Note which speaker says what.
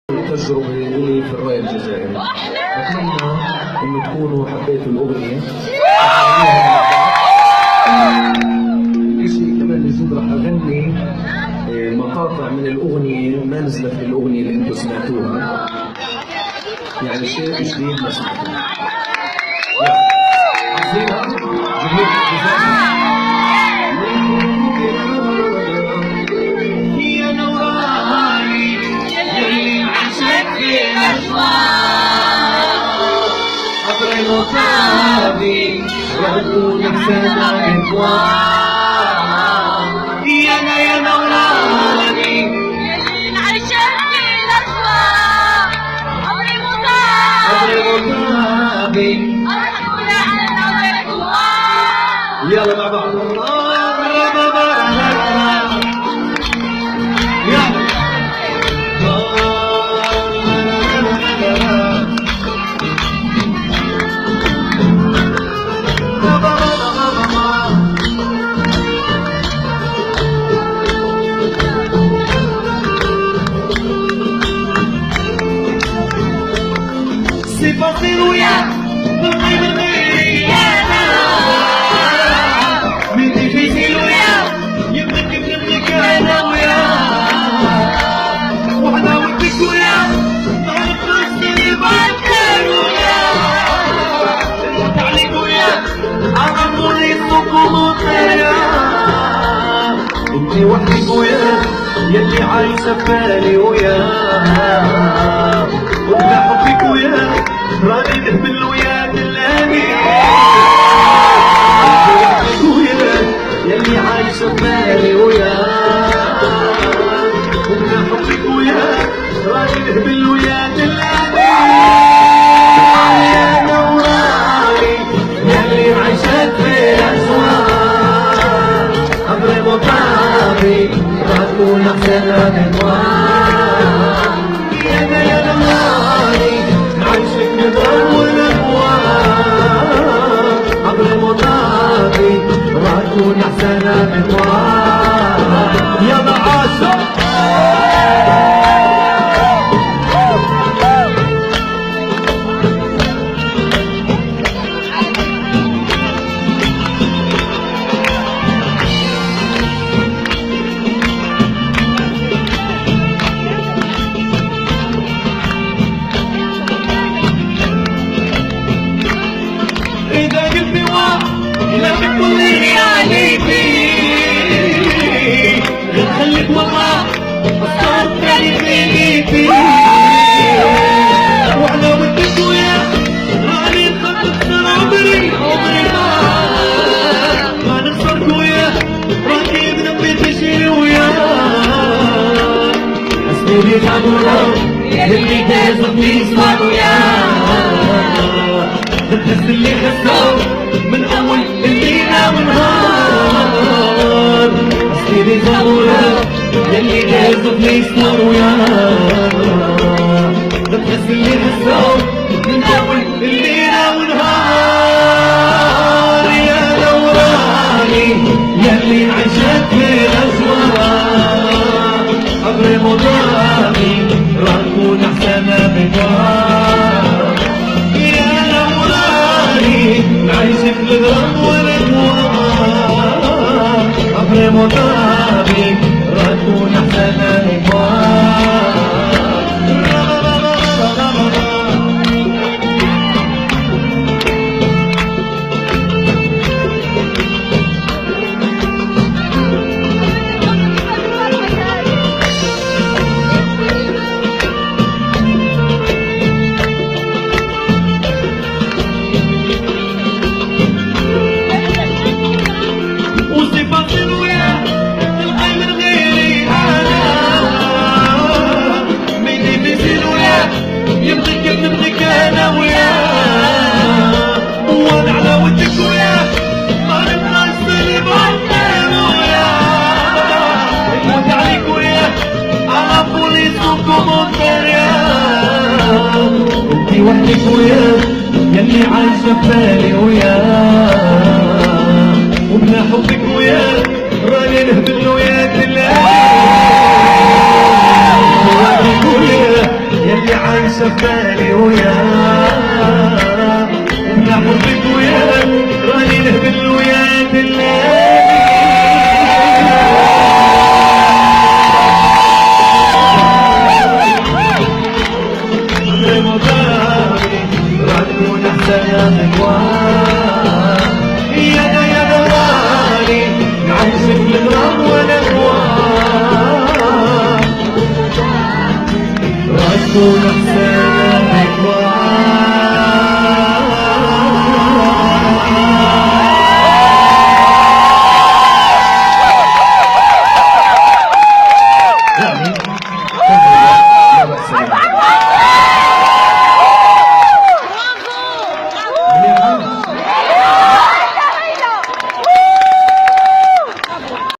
Speaker 1: تجربة لي في الراي الجزائري. أتمنى إنه تكونوا حبيتوا الأغنية. شيء كمان جديد راح أغني مقاطع من الأغنية ما نزلت في الأغنية اللي أنتم سمعتوها. يعني شيء جديد ما سمعتوه. عارفينها؟ جمهور الجزائر.
Speaker 2: ربنا سمعك يا نوراني
Speaker 3: يلي نعيشك في الأسواق عمري مطابي أرحل على الأرض
Speaker 2: يلا مع بعض سيبصير وياك بالخير غيري انا من ديفيسيل وياك يملك انا وياك وحلاوتك وياك طريق راسي بعدك وياك الموت عليك وياك عرفوني السقوط وياك انتي وحدك وياك يلي عايشة ببالي وياك وبلا حبك وياك راني نهبل وياك الامين انتي وياك يلي عايشة ببالي وياك وبلا حبك وياك راني نهبل وياك الامين يا نوراني يلي عايشة في الاسواق عمري مطابي راكون احسن من واق يا نوراني عايشك نظام والأبواب عبر مطابي راكون أحسن من واق يا معاشر لا بتقولي عليكي خليك والله الصوت تاني فيكي وعلى ودك وياك راني نخطط عمري ما نخسرك وياك راني بنبي تشيل وياك اسمي جابونا اللي تهزمني اسمع وياك الناس اللي خسروا من اول الليلة ونهار اصلي زبورة يلي جازفني يسمر وياك الناس اللي خسروا من اول الليلة ونهار يا نوراني يلي عشت في الاسواق عبر مطابي راكون احسن من واق يا نوراني عايشك للغرب والأبواب عبر مطابي راكون أحسن نبغيك انا وياك وانا على ودك وياك ما نبغى نسلم بعدين وياك الموت عليك وياك عرفوا لي سوقكم والدرياك انتي وحدك وياك يلي عايشة ببالي وياك وبلا حبك وياك راني نهبل وياك الليل وحدك وياك شفالي وياك نحبك وياك راني نهبل وياك الليالي رمضاني راكون احسن اغوار يا غالي نعيشك الغرام والاغوار راكون